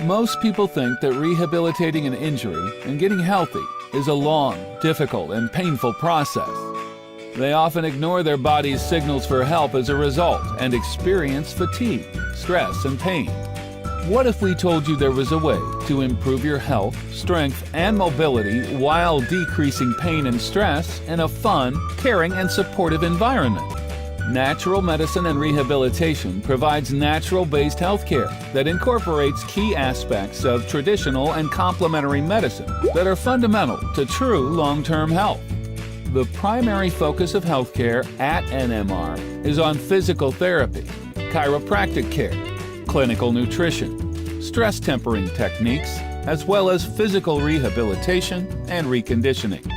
Most people think that rehabilitating an injury and getting healthy is a long, difficult, and painful process. They often ignore their body's signals for help as a result and experience fatigue, stress, and pain. What if we told you there was a way to improve your health, strength, and mobility while decreasing pain and stress in a fun, caring, and supportive environment? Natural medicine and rehabilitation provides natural-based healthcare that incorporates key aspects of traditional and complementary medicine that are fundamental to true long-term health. The primary focus of healthcare at NMR is on physical therapy, chiropractic care, clinical nutrition, stress tempering techniques, as well as physical rehabilitation and reconditioning.